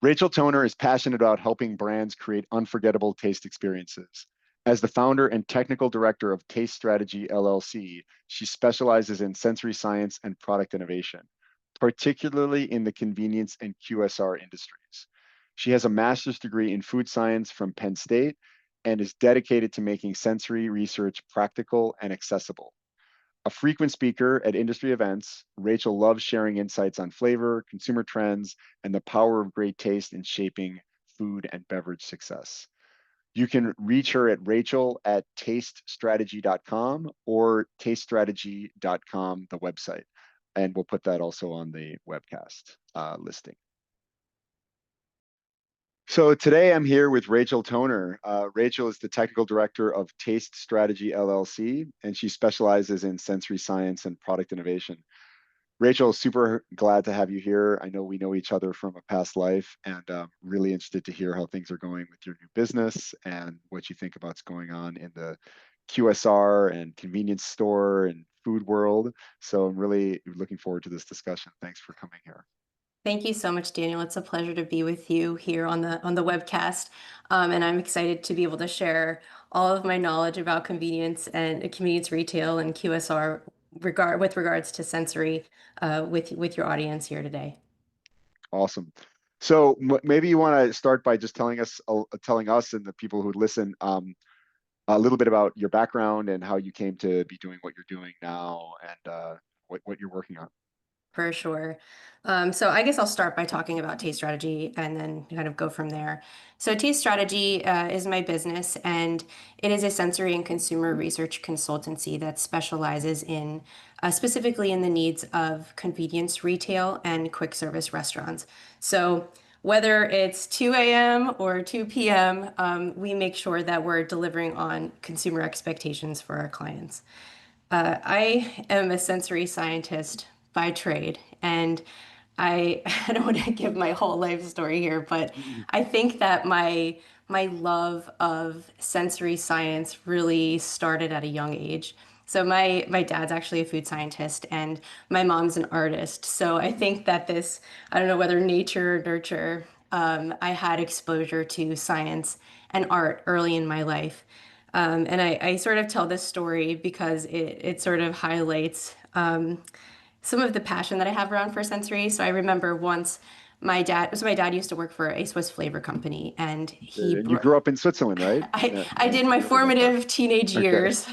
Rachel Toner is passionate about helping brands create unforgettable taste experiences. As the founder and technical director of Taste Strategy LLC, she specializes in sensory science and product innovation, particularly in the convenience and QSR industries. She has a master's degree in food science from Penn State and is dedicated to making sensory research practical and accessible. A frequent speaker at industry events, Rachel loves sharing insights on flavor, consumer trends, and the power of great taste in shaping food and beverage success. You can reach her at rachel@tastestrategy.com or tastestrategy.com, the website. And we'll put that also on the webcast listing. So today I'm here with Rachel Toner. Rachel is the technical director of Taste Strategy LLC, and she specializes in sensory science and product innovation. Rachel, super glad to have you here. I know we know each other from a past life, and really interested to hear how things are going with your new business and what you think about what's going on in the QSR and convenience store and food world. So I'm really looking forward to this discussion. Thanks for coming here. Thank you so much, Daniel. It's a pleasure to be with you here on the webcast, and I'm excited to be able to share all of my knowledge about convenience and convenience retail and QSR with regards to sensory with your audience here today. Awesome. So maybe you want to start by just telling us and the people who listen a little bit about your background and how you came to be doing what you're doing now and what you're working on. For sure. So I guess I'll start by talking about Taste Strategy and then kind of go from there. So Taste Strategy is my business, and it is a sensory and consumer research consultancy that specializes in specifically in the needs of convenience retail and quick service restaurants. So whether it's 2 a.m. or 2 p.m., we make sure that we're delivering on consumer expectations for our clients. I am a sensory scientist by trade, and I don't want to give my whole life story here, but I think that my love of sensory science really started at a young age. So my dad's actually a food scientist and my mom's an artist. So I think that this, I don't know whether nature or nurture, I had exposure to science and art early in my life. And I sort of tell this story because it sort of highlights some of the passion that I have around for sensory. So I remember once my dad used to work for a Swiss flavor company, and And you grew up in Switzerland, right? Yeah, I yeah, did my you live up there. formative teenage Okay. years,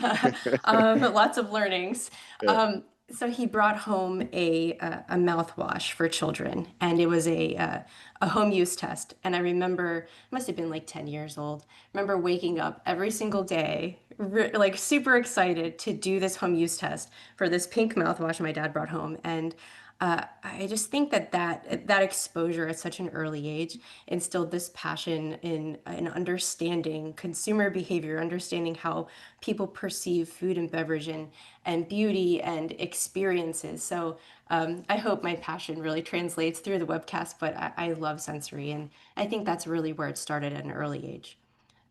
lots of learnings. Yeah. So he brought home a mouthwash for children, and it was a home use test. And I remember, I must have been like 10 years old. Remember waking up every single day, like super excited to do this home use test for this pink mouthwash my dad brought home. And I just think that exposure at such an early age instilled this passion in understanding consumer behavior, understanding how people perceive food and beverage and beauty and experiences. So I hope my passion really translates through the webcast, but I love sensory, and I think that's really where it started at an early age.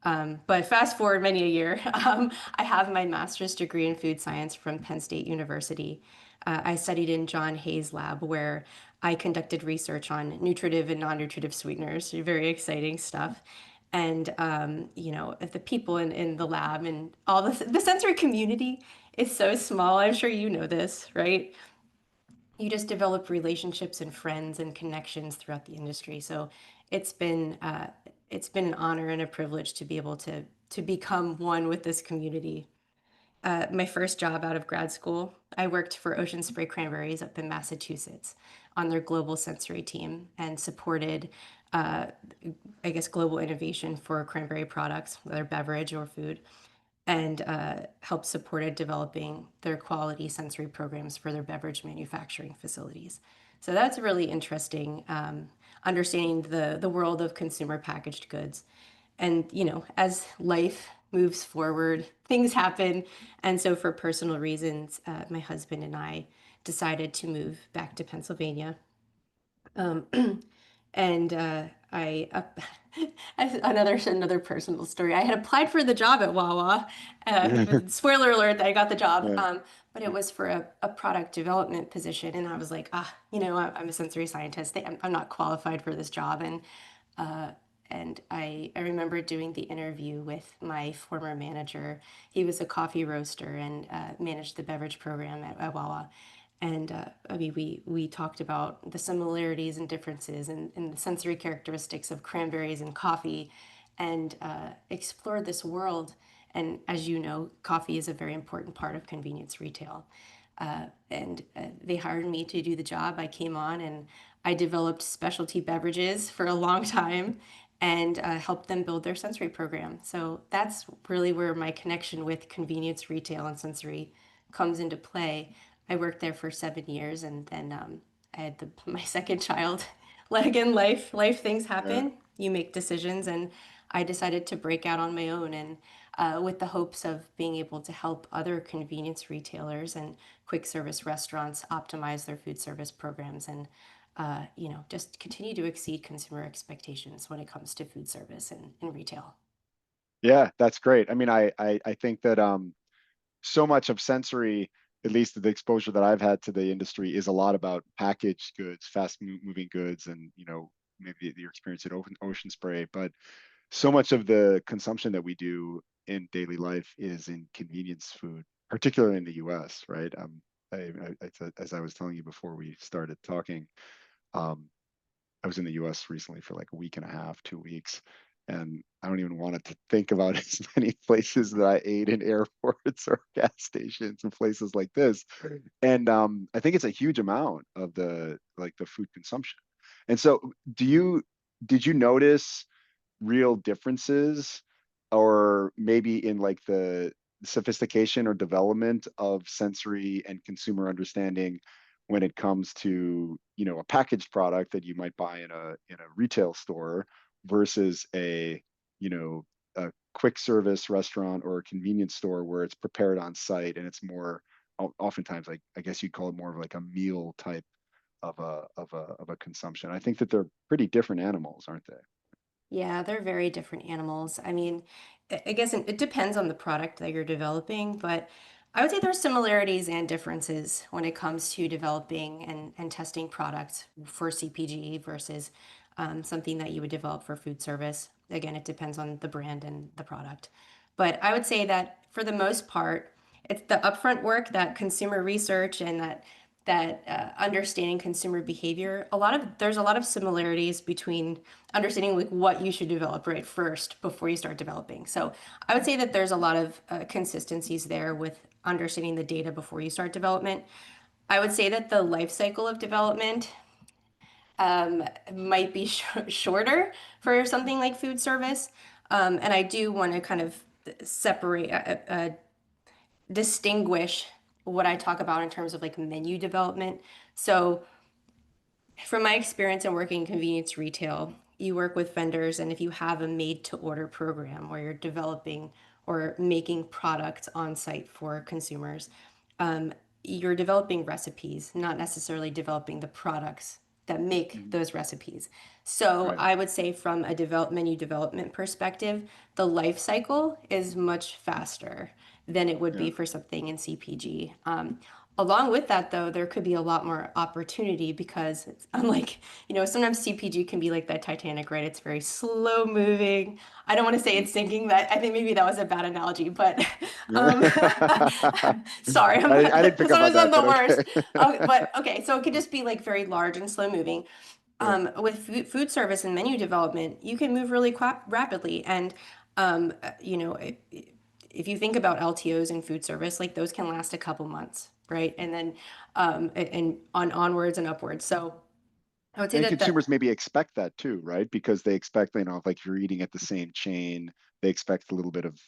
But fast forward many a year, I have my master's degree in food science from Penn State University. I studied in John Hayes' lab where I conducted research on nutritive and non-nutritive sweeteners, very exciting stuff. And, the people in the lab and all the sensory community is so small. I'm sure you know this, right? You just develop relationships and friends and connections throughout the industry. So it's been uh, it's been an honor and a privilege to be able to become one with this community. My first job out of grad school, I worked for Ocean Spray Cranberries up in Massachusetts on their global sensory team and supported, uh, I guess, global innovation for cranberry products, whether beverage or food, and helped supported developing their quality sensory programs for their beverage manufacturing facilities. So that's really interesting, understanding the world of consumer packaged goods. And, as life moves forward, things happen. And so, for personal reasons, my husband and I decided to move back to Pennsylvania. Um, and another personal story. I had applied for the job at Wawa. Spoiler alert, I got the job. Yeah. but it was for a product development position. And I was like, I'm a sensory scientist. I'm not qualified for this job. Uh, and I remember doing the interview with my former manager. He was a coffee roaster and managed the beverage program at Wawa. And I mean, we talked about the similarities and differences and the sensory characteristics of cranberries and coffee, and explored this world. And as you know, coffee is a very important part of convenience retail. And they hired me to do the job. I came on and I developed specialty beverages for a long time and helped them build their sensory program. So that's really where my connection with convenience retail and sensory comes into play. I worked there for 7 years, and then I had my second child. Like again, life things Yeah. happen. You make decisions, and I decided to break out on my own, and with the hopes of being able to help other convenience retailers and quick service restaurants optimize their food service programs and just continue to exceed consumer expectations when it comes to food service and retail. Yeah, that's great. I mean, I think that so much of sensory, at least the exposure that I've had to the industry, is a lot about packaged goods, fast moving goods, and maybe your experience at Ocean Spray. But so much of the consumption that we do in daily life is in convenience food, particularly in the U.S., right? As I was telling you before we started talking, um, I was in the US recently for like a week and a half, 2 weeks, and I don't even want to think about as many places that I ate in airports or gas stations and places like this. And I think it's a huge amount of the food consumption. And so, did you notice real differences, or maybe in like the sophistication or development of sensory and consumer understanding when it comes to a packaged product that you might buy in a retail store versus you know a quick service restaurant or a convenience store where it's prepared on site and it's more oftentimes, like, I guess you'd call it more of like a meal type of a consumption. I think that they're pretty different animals, aren't they? Yeah, they're very different animals. I mean, I guess it depends on the product that you're developing, but I would say there's similarities and differences when it comes to developing and testing products for CPG versus something that you would develop for food service. Again, it depends on the brand and the product. But I would say that for the most part, it's the upfront work, that consumer research, and that understanding consumer behavior. There's a lot of similarities between understanding like what you should develop right first before you start developing. So I would say that there's a lot of consistencies there with understanding the data before you start development. I would say that the life cycle of development might be shorter for something like food service. And I do want to kind of separate, distinguish what I talk about in terms of like menu development. So from my experience in working in convenience retail, you work with vendors, and if you have a made to order program where you're developing or making products on site for consumers, um, you're developing recipes, not necessarily developing the products that make Mhm. those recipes. So Right. I would say from a menu development perspective, the life cycle is much faster than it would Yeah. be for something in CPG. Along with that, though, there could be a lot more opportunity because it's unlike, sometimes CPG can be like that Titanic, right? It's very slow moving. I don't want to say Mhm. it's sinking. That I think maybe that was a bad analogy, but Yeah. um, sorry, I didn't pick up on sometimes I'm that, the but worst. okay. But okay, so it could just be like very large and slow moving. Yeah. With food service and menu development, you can move really rapidly. And, if you think about LTOs in food service, like those can last a couple months, right? And then and on onwards and upwards. So I would say And that consumers maybe expect that too, right? Because they expect, like if you're eating at the same chain, they expect a little bit of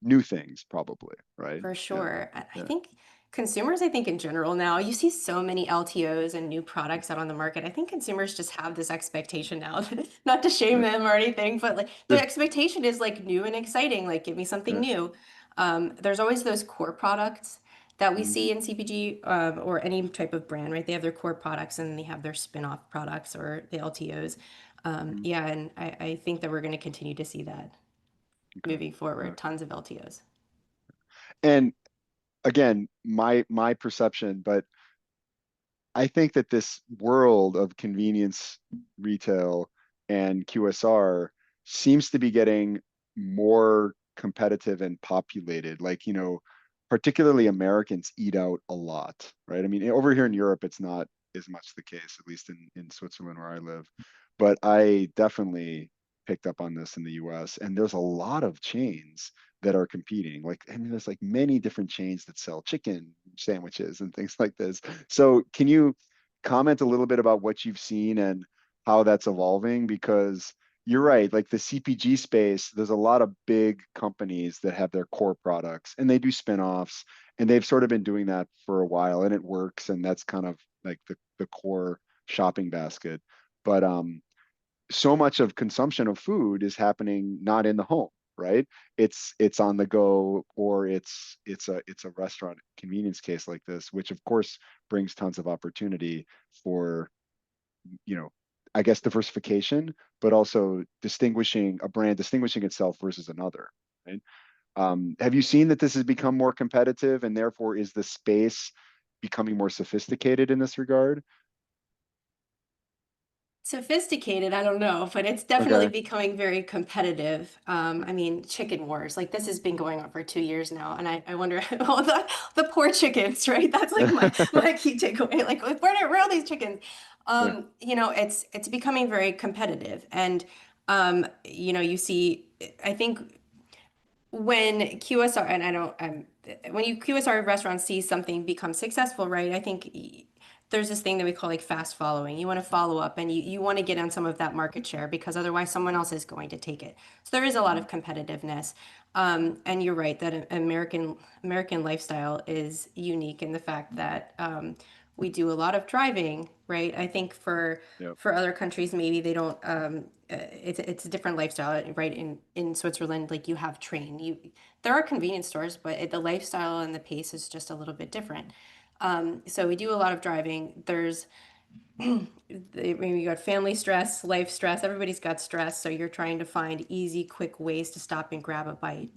new things, probably, right? for Yeah. sure. I Yeah. think consumers, I think in general now, you see so many LTOs and new products out on the market. I think consumers just have this expectation now, not to shame Yeah. them or anything, but like the Yeah. expectation is like new and exciting, like give me something Yeah. new. There's always those core products that we Mhm. see in CPG or any type of brand, right? They have their core products and they have their spin-off products or the LTOs. Mhm. Yeah, and I think that we're going to continue to see that Okay. moving Yeah. forward, tons of LTOs. And again, my perception, but I think that this world of convenience retail and QSR seems to be getting more competitive and populated. Like, particularly Americans eat out a lot, right? I mean, over here in Europe, it's not as much the case, at least in Switzerland where I live. But I definitely picked up on this in the US, and there's a lot of chains that are competing. Like, I mean, there's like many different chains that sell chicken sandwiches and things like this. So can you comment a little bit about what you've seen and how that's evolving? Because you're right, like the CPG space, there's a lot of big companies that have their core products and they do spin-offs, and they've sort of been doing that for a while and it works, and that's kind of like the core shopping basket. But so much of consumption of food is happening not in the home, right? It's on the go, or it's a restaurant convenience case like this, which of course brings tons of opportunity for, you know, I guess diversification, but also distinguishing a brand, distinguishing itself versus another, right? Have you seen that this has become more competitive, and therefore is the space becoming more sophisticated in this regard? Sophisticated, I don't know, but it's definitely Okay. becoming very competitive. I mean, chicken wars, like this has been going on for 2 years now, and I wonder, oh, the poor chickens, right? That's like my key takeaway. Like, where are all these chickens? Yeah. It's becoming very competitive, and you see, I think when QSR and I don't when you QSR restaurants see something become successful, right? I think there's this thing that we call like fast following. You want to follow up and you want to get on some of that market share because otherwise someone else is going to take it. So there is a lot Mhm. of competitiveness. And you're right that American lifestyle is unique in the fact that we do a lot of driving, right? I think Yeah. for other countries maybe they don't it's a different lifestyle, right? In Switzerland, like you have train. There are convenience stores, but the lifestyle and the pace is just a little bit different. So we do a lot of driving. There's you got family stress, life stress. Everybody's got stress, so you're trying to find easy, quick ways to stop and grab a bite,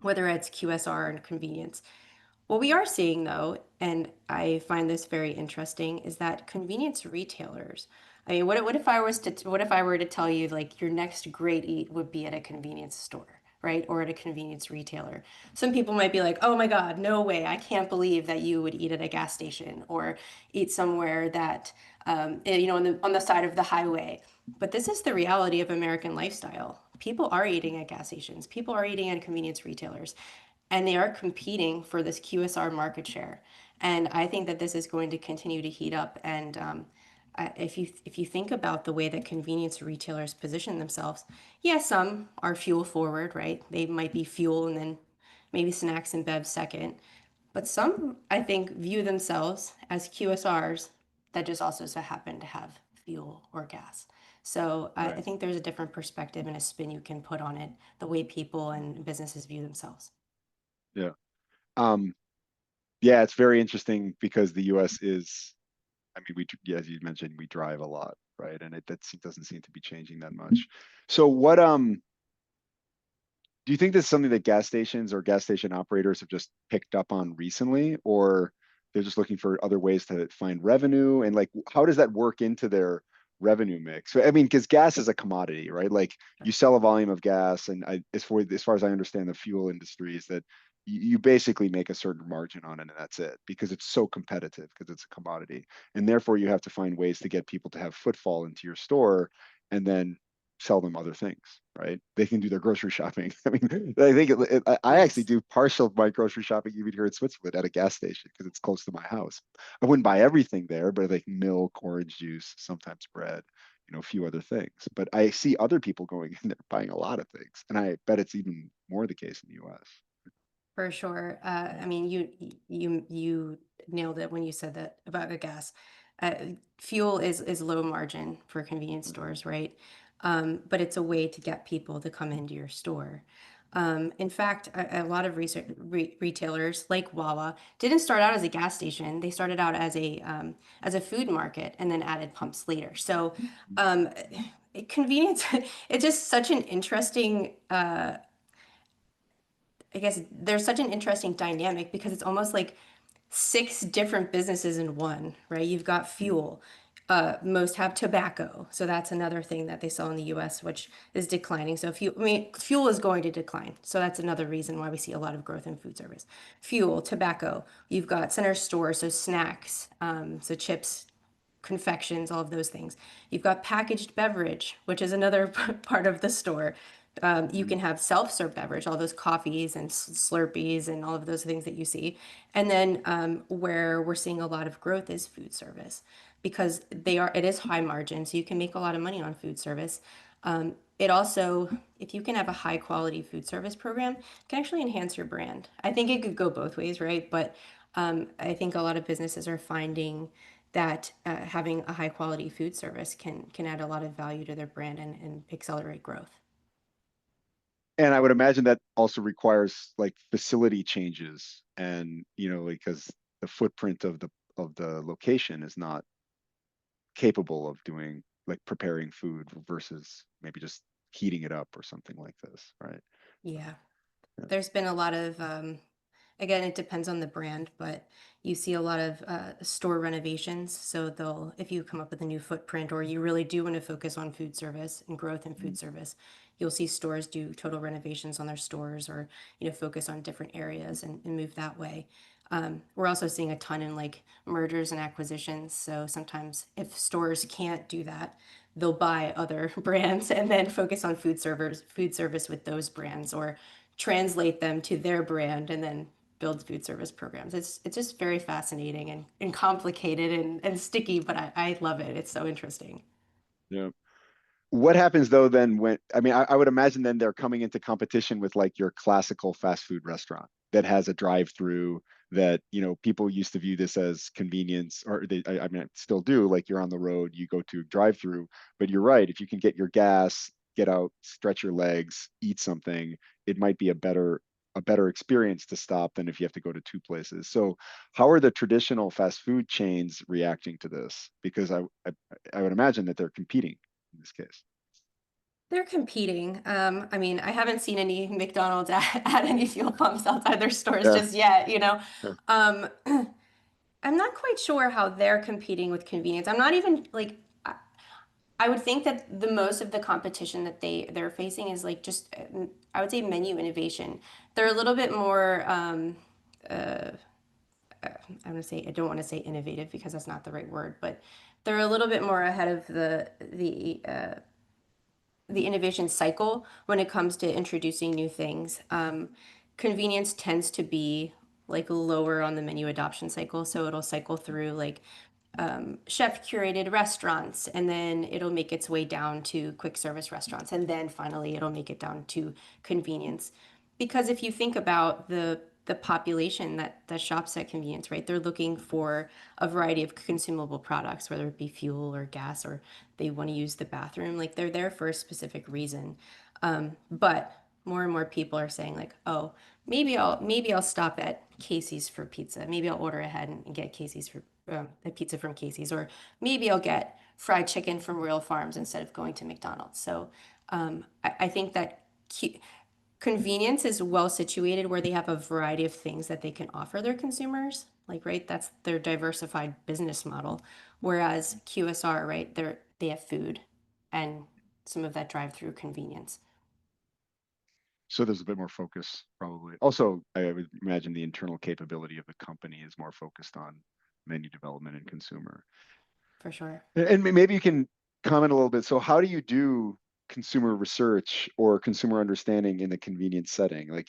whether it's QSR and convenience. What we are seeing though, and I find this very interesting, is that convenience retailers. I mean, what if I were to tell you like your next great eat would be at a convenience store, right? Or at a convenience retailer. Some people might be like, "Oh my God, no way. I can't believe that you would eat at a gas station or eat somewhere that on the side of the highway." But this is the reality of American lifestyle. People are eating at gas stations. People are eating at convenience retailers, and they are competing for this QSR market share. And I think that this is going to continue to heat up. And if you think about the way that convenience retailers position themselves, yeah, some are fuel forward, right? They might be fuel and then maybe snacks and bev second. But some, I think, view themselves as QSRs that just also so happen to have fuel or gas. So I Right. think there's a different perspective and a spin you can put on it, the way people and businesses view themselves. Yeah. Um, yeah, it's very interesting because the US is, I mean, yeah, as you mentioned, we drive a lot, right? And doesn't seem to be changing that much. So do you think this is something that gas stations or gas station operators have just picked up on recently, or they're just looking for other ways to find revenue? And like, how does that work into their revenue mix? So, I mean, because gas is a commodity, right? Like you sell a volume of gas, and as far as I understand, the fuel industry is that you basically make a certain margin on it, and that's it, because it's so competitive because it's a commodity, and therefore you have to find ways to get people to have footfall into your store, and then sell them other things, right? They can do their grocery shopping. I mean, I think I actually Yes. do partial of my grocery shopping even here in Switzerland at a gas station because it's close to my house. I wouldn't buy everything there, but like milk, orange juice, sometimes bread, a few other things. But I see other people going in there buying a lot of things, and I bet it's even more the case in the U.S. For sure. Yeah. I mean, you nailed it when you said that about the gas. Uh, Fuel is low margin for convenience stores, right? But it's a way to get people to come into your store. In fact, a lot of retailers like Wawa didn't start out as a gas station. They started out as a food market and then added pumps later. So um, convenience, it's just such an interesting I guess there's such an interesting dynamic because it's almost like six different businesses in one, right? You've got fuel. Most have tobacco, so that's another thing that they saw in the U.S., which is declining. So fuel, I mean, fuel is going to decline, so that's another reason why we see a lot of growth in food service. Fuel, tobacco. You've got center store, so snacks, so chips, confections, all of those things. You've got packaged beverage, which is another part of the store. You Mhm. can have self-serve beverage, all those coffees and Slurpees and all of those things that you see. And then where we're seeing a lot of growth is food service because it is high margin, so you can make a lot of money on food service. It also, if you can have a high quality food service program, can actually enhance your brand. I think it could go both ways, right? But I think a lot of businesses are finding that having a high quality food service can add a lot of value to their brand and accelerate growth. And I would imagine that also requires like facility changes and, because the footprint of the location is not capable of doing like preparing food versus maybe just heating it up or something like this, right? Yeah. Yeah. There's been a lot of again, it depends on the brand, but you see a lot of store renovations. So they'll, if you come up with a new footprint or you really do want to focus on food service and growth in food service, you'll see stores do total renovations on their stores or, focus on different areas and move that way. We're also seeing a ton in like mergers and acquisitions. So sometimes if stores can't do that, they'll buy other brands and then focus on food service with those brands or translate them to their brand and then build food service programs. It's just very fascinating and complicated and sticky, but I love it. It's so interesting. Yeah. What happens though then when, I mean, I would imagine then they're coming into competition with like your classical fast food restaurant that has a drive-through that, people used to view this as convenience, or I mean, still do, like you're on the road, you go to drive-through, but you're right. If you can get your gas, get out, stretch your legs, eat something, it might be a better experience to stop than if you have to go to two places. So how are the traditional fast food chains reacting to this? Because I would imagine that they're competing in this case. They're competing. I mean, I haven't seen any McDonald's at any fuel pumps outside their stores Yeah. just yet, Yeah. Um, I'm not quite sure how they're competing with convenience. I'm not even like I would think that the most of the competition that they're facing is like just I would say menu innovation. They're a little bit more I'm gonna say I don't want to say innovative because that's not the right word, but they're a little bit more ahead of the innovation cycle when it comes to introducing new things. Convenience tends to be like lower on the menu adoption cycle, so it'll cycle through like chef curated restaurants and then it'll make its way down to quick service restaurants and then finally it'll make it down to convenience because if you think about the population that shops at convenience, right, they're looking for a variety of consumable products, whether it be fuel or gas or they want to use the bathroom, like they're there for a specific reason. But more and more people are saying like, oh, maybe I'll stop at Casey's for pizza. Maybe I'll order ahead and get Casey's for a pizza from Casey's, or maybe I'll get fried chicken from Real Farms instead of going to McDonald's. So I think that convenience is well situated where they have a variety of things that they can offer their consumers. Like, right, that's their diversified business model. Whereas QSR, right, they have food and some of that drive-through convenience. So there's a bit more focus, probably. Also, I would imagine the internal capability of the company is more focused on menu development and consumer. For sure. And maybe you can comment a little bit. So how do you do consumer research or consumer understanding in the convenience setting? Like,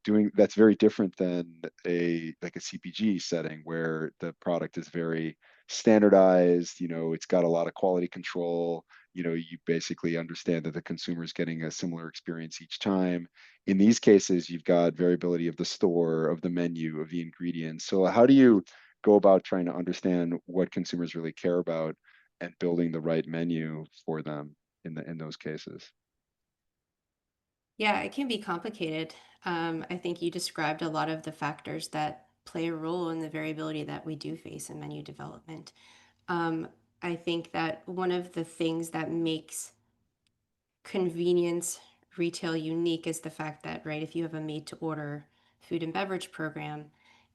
doing that's very different than a CPG setting where the product is very standardized, it's got a lot of quality control, you basically understand that the consumer is getting a similar experience each time. In these cases, you've got variability of the store, of the menu, of the ingredients. So how do you go about trying to understand what consumers really care about and building the right menu for them in those cases? Yeah, it can be complicated. I think you described a lot of the factors that play a role in the variability that we do face in menu development. Um, I think that one of the things that makes convenience retail unique is the fact that, right, if you have a made to order food and beverage program,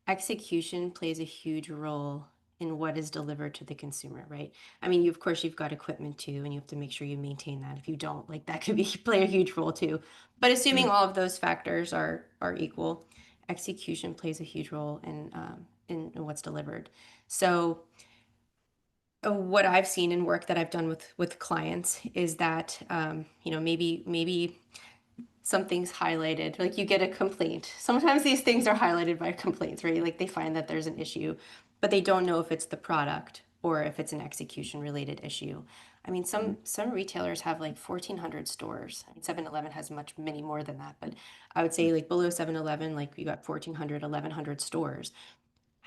execution plays a huge role in what is delivered to the consumer, right? I mean, of course, you've got equipment too, and you have to make sure you maintain that. If you don't, like that could be play a huge role too. But assuming Mm, all of those factors are equal, execution plays a huge role in what's delivered. So what I've seen in work that I've done with clients is that maybe something's highlighted, like you get a complaint. Sometimes these things are highlighted by complaints, right? Like they find that there's an issue, but they don't know if it's the product or if it's an execution related issue. I mean, mm, some retailers have like 1,400 stores. I mean, 7-Eleven has many more than that, but I would mm, say like below 7-Eleven, like you got 1,400, 1,100 stores.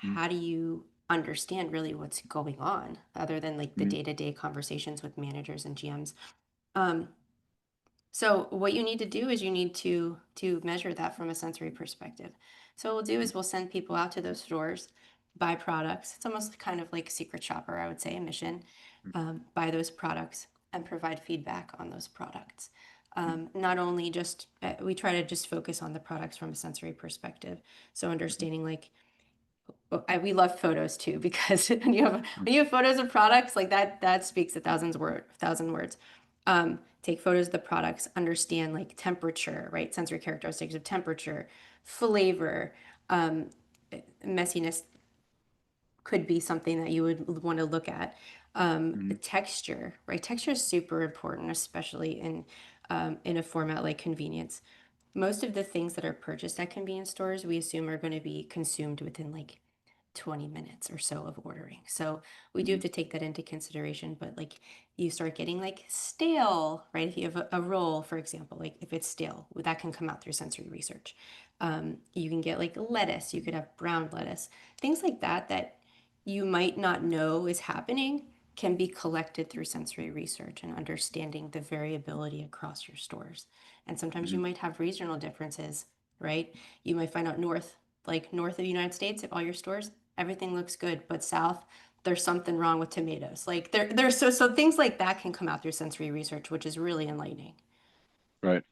mm, How do you understand really what's going on other than like the mm, day-to-day conversations with managers and GMs? Um, so what you need to do is you need to measure that from a sensory perspective. So what we'll do is we'll send people out to those stores, buy products. It's almost kind of like secret shopper, I would say, a mission. mm, Buy those products and provide feedback on those products. mm, Not only just we try to just focus on the products from a sensory perspective. So mm, understanding like we love photos too because mm, when you have photos of products like that speaks a thousand words. Take photos of the products, understand like temperature, right? Sensory characteristics of temperature, flavor, um, messiness could be something that you would want to look at. mm, Texture, right? Texture is super important, especially in a format like convenience. Most of the things that are purchased at convenience stores, we assume are going to be consumed within like 20 minutes or so of ordering. So we do have mm, to take that into consideration. But like you start getting like stale, right? If you have a roll, for example, like if it's stale, that can come out through sensory research. You can get like lettuce, you could have brown lettuce, things like that that you might not know is happening can be collected through sensory research and understanding the variability across your stores. And sometimes you mm. might have regional differences, right? You might find out north of the United States, if all your stores, everything looks good, but south, there's something wrong with tomatoes. Like there's so things like that can come out through sensory research, which is really enlightening. Right.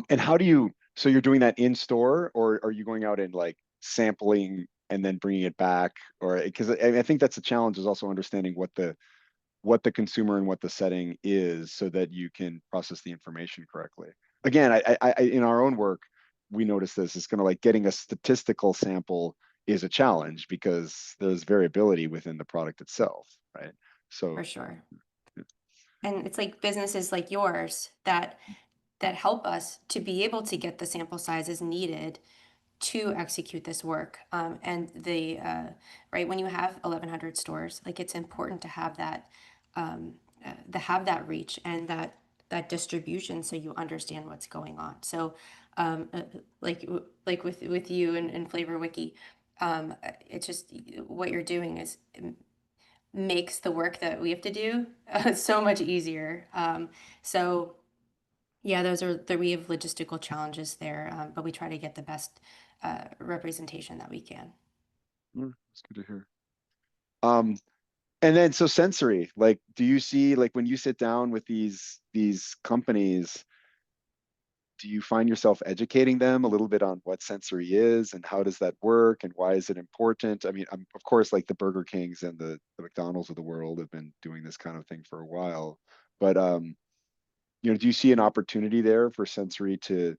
And how do you, so you're doing that in store, or are you going out and like sampling and then bringing it back? Or because I think that's a challenge is also understanding what the consumer and what the setting is so that you can process the information correctly. Again, in our own work, we notice this. It's kind of like getting a statistical sample is a challenge because there's variability within the product itself, right? For So, sure. And it's like businesses like yours that help us to be able to get the sample sizes needed to execute this work. And the right when you have 1,100 stores, like it's important to have to have that reach and that distribution, so you understand what's going on. So, um, uh, like with you and Flavor Wiki, it's just what you're doing is makes the work that we have to do so much easier. So yeah, we have logistical challenges there, but we try to get the best representation that we can. that's good to hear. Um, and then so sensory, like, do you see like when you sit down with these companies, do you find yourself educating them a little bit on what sensory is and how does that work and why is it important? I mean, of course, like the Burger Kings and the McDonald's of the world have been doing this kind of thing for a while, but do you see an opportunity there for sensory to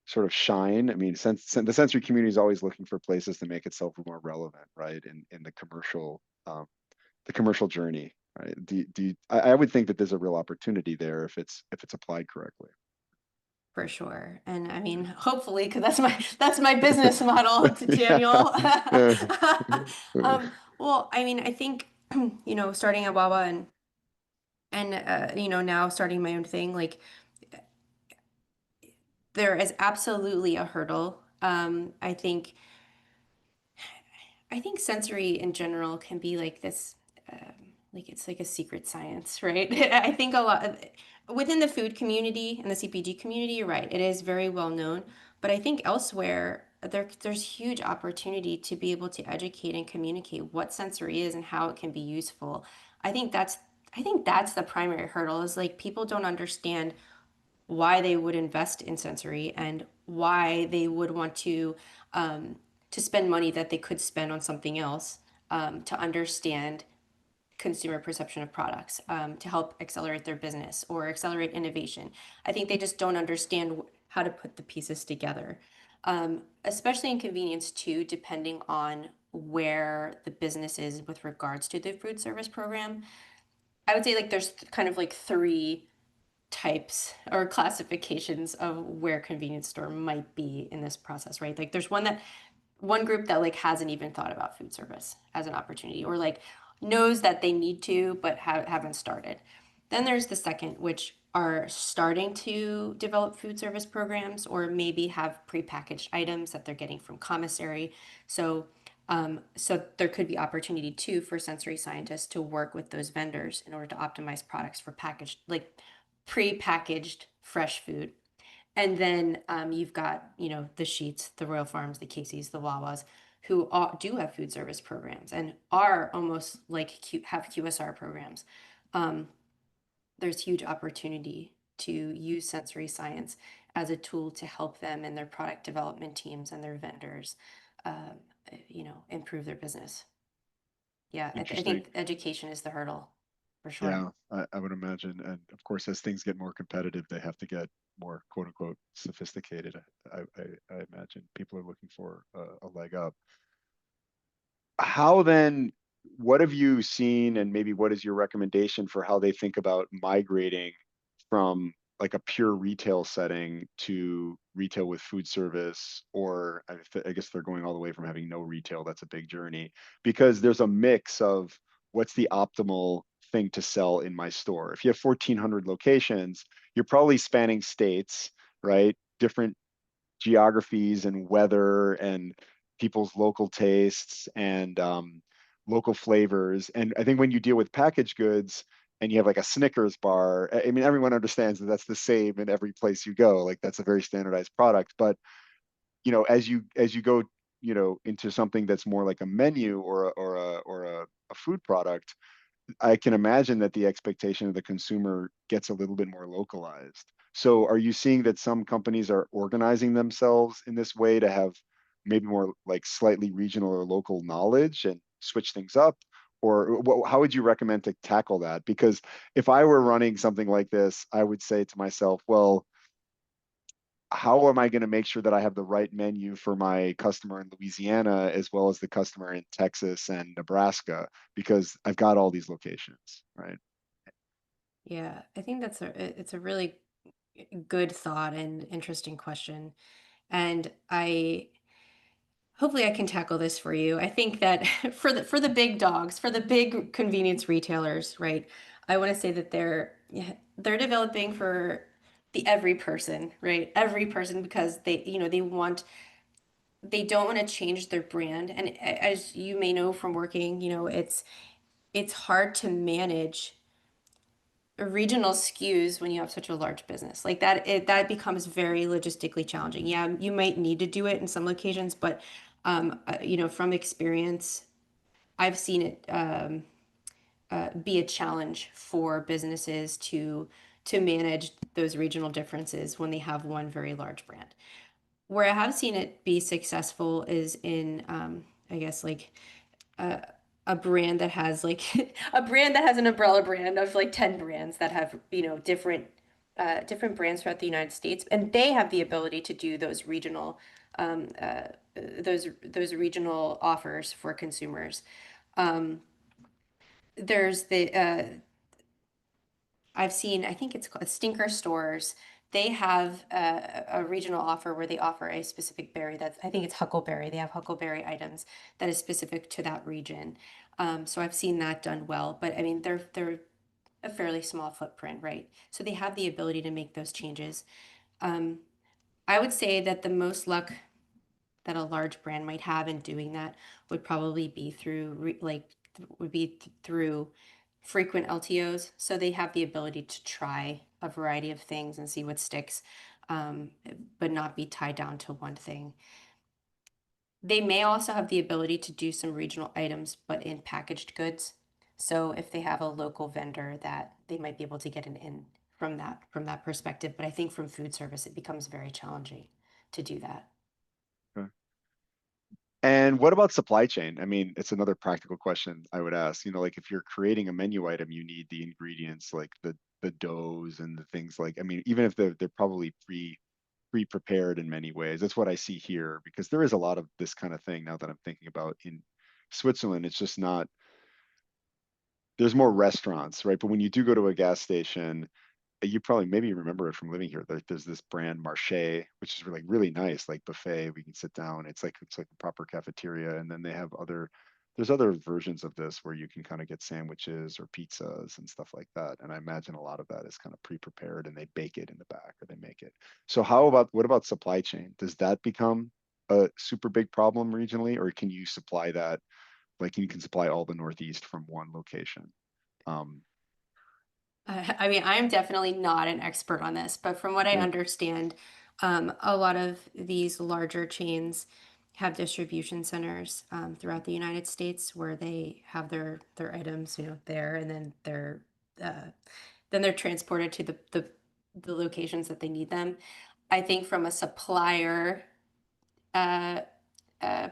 sort of shine? I mean, the sensory community is always looking for places to make itself more relevant, right? In the commercial journey, right? I would think that there's a real opportunity there if it's applied correctly. For sure. And I mean, hopefully, because that's my business model, Yeah. Daniel. Yeah. Well, I mean, I think starting at Wawa and now starting my own thing, like there is absolutely a hurdle. I think sensory in general can be like this, like it's like a secret science, right? I think a lot within the food community and the CPG community, you're right, it is very well known. But I think elsewhere, there's huge opportunity to be able to educate and communicate what sensory is and how it can be useful. I think that's I think that's the primary hurdle is like people don't understand why they would invest in sensory and why they would want to spend money that they could spend on something else, to understand consumer perception of products, to help accelerate their business or accelerate innovation. I think they just don't understand how to put the pieces together, especially in convenience too, depending on where the business is with regards to the food service program. I would say like there's kind of like three types or classifications of where convenience store might be in this process, right? Like there's one group that like hasn't even thought about food service as an opportunity, or like knows that they need to but haven't started. Then there's the second, which are starting to develop food service programs or maybe have prepackaged items that they're getting from commissary. So there could be opportunity too for sensory scientists to work with those vendors in order to optimize products for packaged, like pre-packaged fresh food. And then you've got, the Sheets, the Royal Farms, the Casey's, the Wawas, who do have food service programs and are almost like have QSR programs. Um, there's huge opportunity to use sensory science as a tool to help them and their product development teams and their vendors, um, improve their business. Yeah, I Interesting. think education is the hurdle for sure. Yeah, I would imagine. And of course, as things get more competitive, they have to get more quote unquote sophisticated. I imagine people are looking for a leg up. How then, what have you seen, and maybe what is your recommendation for how they think about migrating from like a pure retail setting to retail with food service? Or I guess they're going all the way from having no retail. That's a big journey because there's a mix of what's the optimal thing to sell in my store. If you have 1,400 locations, you're probably spanning states, right? Different geographies and weather and people's local tastes and local flavors. And I think when you deal with packaged goods and you have like a Snickers bar, I mean, everyone understands that that's the same in every place you go. Like that's a very standardized product. But as you go, into something that's more like a menu or a food product, I can imagine that the expectation of the consumer gets a little bit more localized. So are you seeing that some companies are organizing themselves in this way to have maybe more like slightly regional or local knowledge and switch things up? Or how would you recommend to tackle that? Because if I were running something like this, I would say to myself, well, how am I going to make sure that I have the right menu for my customer in Louisiana as well as the customer in Texas and Nebraska? Because I've got all these locations, right? Yeah, I think it's a really good thought and interesting question. And I hopefully I can tackle this for you. I think that for the big dogs, for the big convenience retailers, right? I want to say that yeah, they're developing for the every person, right? Every person because they don't want to change their brand. And as you may know from working, it's hard to manage regional SKUs when you have such a large business like that. That becomes very logistically challenging. Yeah, you might need to do it in some locations, but from experience, I've seen it be a challenge for businesses to manage those regional differences when they have one very large brand. Where I have seen it be successful is in, I guess, like a brand that has like a brand that has an umbrella brand of like 10 brands that have, different brands throughout the United States, and they have the ability to do um, uh, those regional offers for consumers. There's the I've seen, I think it's called Stinker Stores. They have a regional offer where they offer a specific berry that's, I think it's huckleberry. They have huckleberry items that is specific to that region. So I've seen that done well, but I mean, they're a fairly small footprint, right? So they have the ability to make those changes. Um, I would say that the most luck that a large brand might have in doing that would probably be through frequent LTOs. So they have the ability to try a variety of things and see what sticks, um, but not be tied down to one thing. They may also have the ability to do some regional items, but in packaged goods. So if they have a local vendor that they might be able to get an in from that perspective. But I think from food service, it becomes very challenging to do that. Okay. And what about supply chain? I mean, it's another practical question I would ask. Like if you're creating a menu item, you need the ingredients like the doughs and the things like, I mean, even if they're probably pre-prepared in many ways. That's what I see here because there is a lot of this kind of thing now that I'm thinking about in Switzerland. It's just not, there's more restaurants, right? But when you do go to a gas station, you probably maybe remember it from living here. There's this brand Marché, which is really nice, like buffet. We can sit down. It's like a proper cafeteria, and then they have there's other versions of this where you can kind of get sandwiches or pizzas and stuff like that. And I imagine a lot of that is kind of pre-prepared, and they bake it in the back or they make it. So what about supply chain? Does that become a super big problem regionally, or can you supply that? Like you can supply all the Northeast from one location. Um, I mean, I am definitely not an expert on this, but from what I yeah. understand, a lot of these larger chains have distribution centers throughout the United States where they have their items, there, and uh, then they're transported to the locations that they need them. I think from a supplier uh,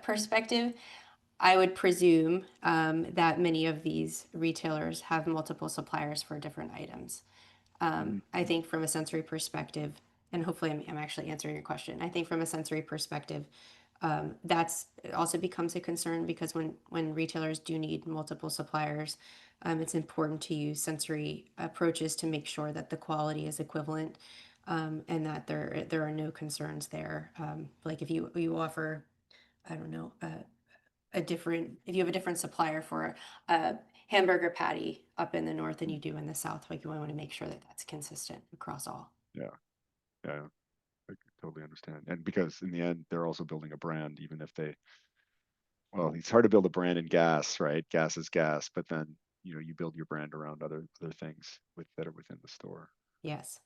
perspective, I would presume that many of these retailers have multiple suppliers for different items. Mhm. I think from a sensory perspective, and hopefully I'm actually answering your question. I think from a sensory perspective, that's it also becomes a concern because when retailers do need multiple suppliers, it's important to use sensory approaches to make sure that the quality is equivalent, and that there are no concerns there. Like if you offer, I don't know, a different if you have a different supplier for a hamburger patty up in the north than you do in the south, like you want to make sure that that's consistent across all. Yeah, yeah, I totally understand. And because in the end, they're also building a brand, even if well, it's hard to build a brand in gas, right? Gas is gas, but then you build your brand around other things that are within the store. Yes.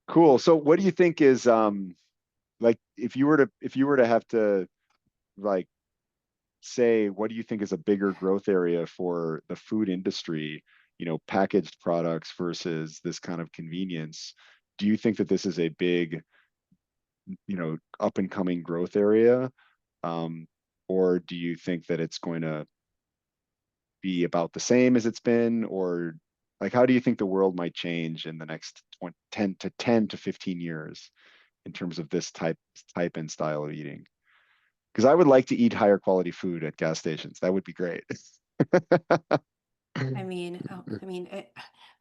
Cool. So what do you think is like if you were to have to like say what do you think is a bigger growth area for the food industry, packaged products versus this kind of convenience? Do you think that this is a big, up and coming growth area? Um, or do you think that it's going to be about the same as it's been? Or like, how do you think the world might change in the next 20, 10 to 15 years in terms of this type and style of eating? Because I would like to eat higher quality food at gas stations. That would be great. I mean,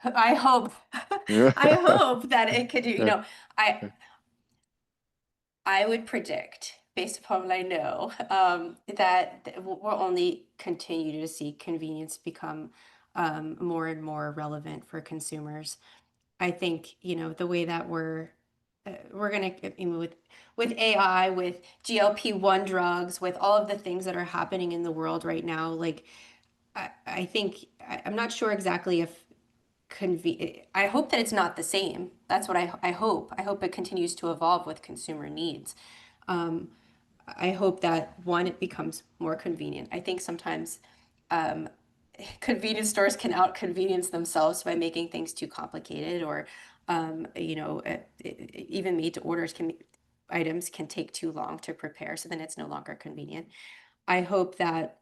I hope, I hope that it could do. I I would predict, based upon what I know, that we'll only continue to see convenience become more and more relevant for consumers. I think, the way that we're gonna, I mean, with AI, with GLP-1 drugs, with all of the things that are happening in the world right now, like I think I'm not sure exactly if I hope that it's not the same. That's what I hope. I hope it continues to evolve with consumer needs. Um, I hope that one, it becomes more convenient. I think sometimes um, convenience stores can out convenience themselves by making things too complicated, or even made to orders items can take too long to prepare, so then it's no longer convenient. I hope that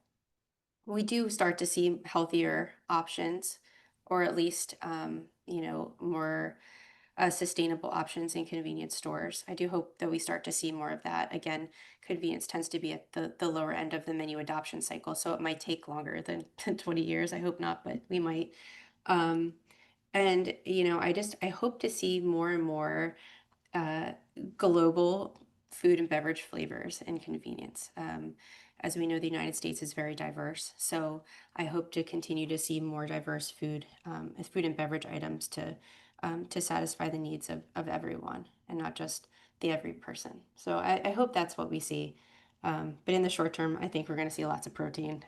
we do start to see healthier options, or at least more sustainable options in convenience stores. I do hope that we start to see more of that. Again, convenience tends to be at the lower end of the menu adoption cycle, so it might take longer than 20 years. I hope not, but we might. Um, and I hope to see more and more uh, global food and beverage flavors and convenience. As we know, the United States is very diverse, so I hope to continue to see more diverse food and beverage items to satisfy the needs of everyone and not just the every person. So I hope that's what we see. But in the short term, I think we're going to see lots of protein.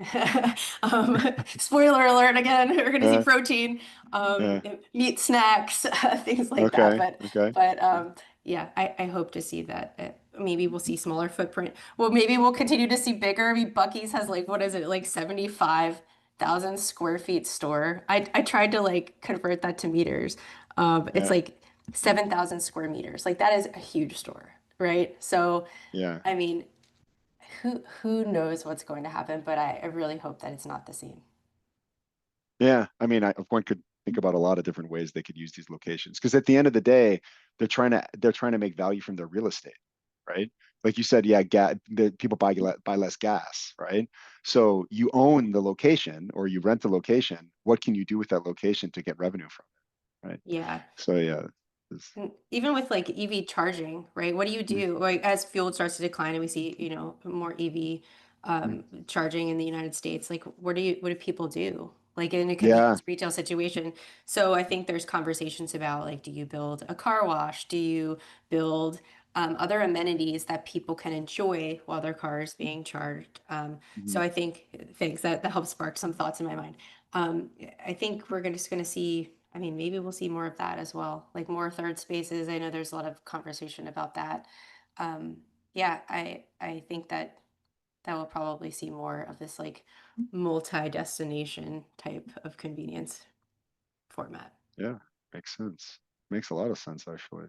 Spoiler alert again, we're going to see Yeah, protein, yeah. meat snacks, things like that. Okay. But Okay. but yeah, I hope to see that. Maybe we'll see smaller footprint. Well, maybe we'll continue to see bigger. I mean, Bucky's has like, what is it, like 75 7,000 square feet store. I tried to like convert that to meters. It's Yeah. like 7,000 square meters. Like that is a huge store, right? So, Yeah. I mean, who knows what's going to happen, but I really hope that it's not the same. Yeah, I mean, one could think about a lot of different ways they could use these locations because at the end of the day, they're trying to make value from their real estate, right? Like you said, yeah, the people buy less gas, right? So you own the location or you rent the location. What can you do with that location to get revenue from it, right? Yeah. So yeah, it's- And even with like EV charging, right? What do you mm, do? Like as fuel starts to decline and we see, more EV mm. charging in the United States, like what do people do? Like in a Yeah, convenience retail situation. So I think there's conversations about like, do you build a car wash? Do you build other amenities that people can enjoy while their car is being charged? So mhm. I think thanks that helps spark some thoughts in my mind. Um, I think just going to see, I mean, maybe we'll see more of that as well, like more third spaces. I know there's a lot of conversation about that. Um, yeah, I think that we'll probably see more of this like multi-destination type of convenience format. Yeah, makes sense. Makes a lot of sense actually.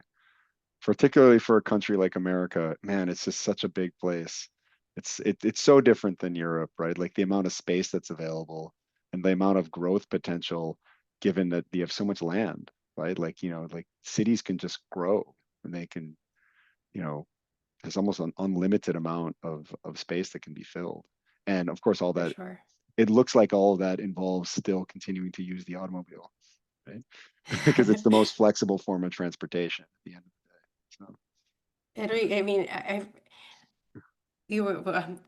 Particularly for a country like America, man, it's just such a big place. It's so different than Europe, right? Like the amount of space that's available and the amount of growth potential, given that you have so much land, right? Like, like cities can just grow and they can, you know, there's almost an unlimited amount of space that can be filled. And of course, all For that sure. it looks like all of that involves still continuing to use the automobile, right? Because it's the most flexible form of transportation at the end of the day. So I mean,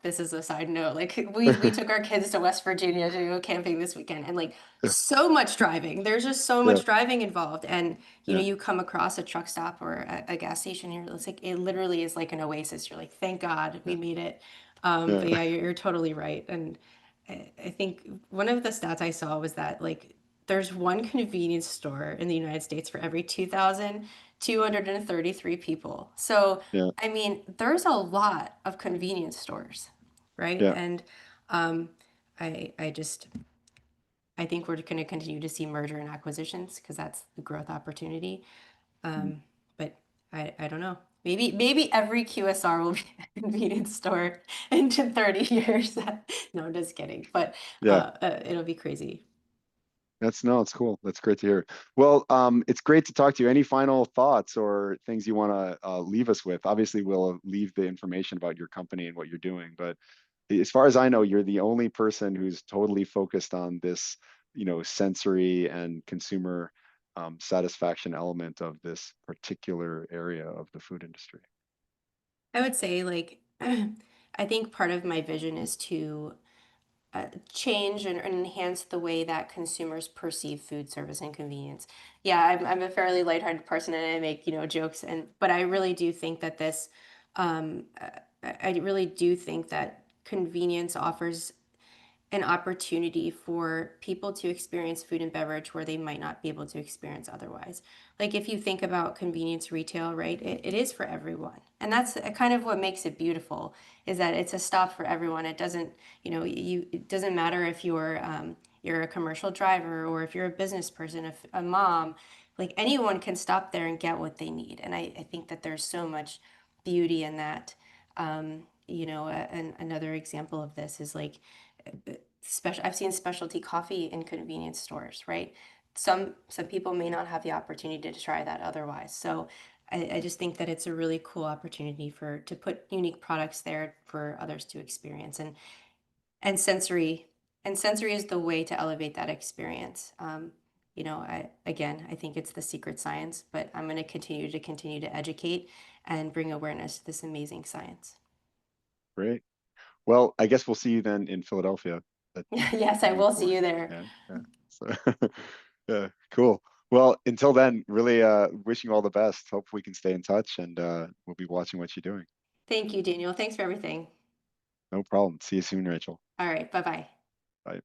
this is a side note. Like we took our kids to West Virginia to go camping this weekend, and like yeah, so much driving. There's just so yeah, much driving involved, and yeah, you come across a truck stop or a gas station here. It's like it literally is like an oasis. You're like, thank God we yeah, made it. yeah, But yeah, you're totally right, and I think one of the stats I saw was that like there's one convenience store in the United States for every 2,233 people. So yeah, I mean, there's a lot of convenience stores, right? yeah. And I just I think we're going to continue to see merger and acquisitions because that's the growth opportunity. Mm, But I don't know. Maybe every QSR will be a convenience store in 30 years. No, I'm just kidding. But yeah. it'll be crazy. No, it's cool. That's great to hear. Well, it's great to talk to you. Any final thoughts or things you want to leave us with? Obviously, we'll leave the information about your company and what you're doing, but as far as I know, you're the only person who's totally focused on this, sensory and consumer satisfaction element of this particular area of the food industry. I would say like I think part of my vision is to change and enhance the way that consumers perceive food service and convenience. Yeah, I'm a fairly lighthearted person and I make, jokes but I really do think that I really do think that convenience offers an opportunity for people to experience food and beverage where they might not be able to experience otherwise. Like if you think about convenience retail, right, it is for everyone. And that's kind of what makes it beautiful is that it's a stop for everyone. It doesn't, it doesn't matter if you're a commercial driver or if you're a business person, if a mom, like anyone can stop there and get what they need. And I think that there's so much beauty in that. And another example of this is like I've seen specialty coffee in convenience stores, right? Some people may not have the opportunity to try that otherwise. So I just think that it's a really cool opportunity to put unique products there for others to experience and sensory and sensory is the way to elevate that experience. I think it's the secret science, but I'm going to continue to educate and bring awareness to this amazing science. Great. Well, I guess we'll see you then in Philadelphia at Yes, I some will see point. you there. Yeah, yeah. So, yeah, cool. Well, until then, really wishing you all the best. Hope we can stay in touch and we'll be watching what you're doing. Thank you, Daniel. Thanks for everything. No problem. See you soon, Rachel. All right. Bye bye. Bye.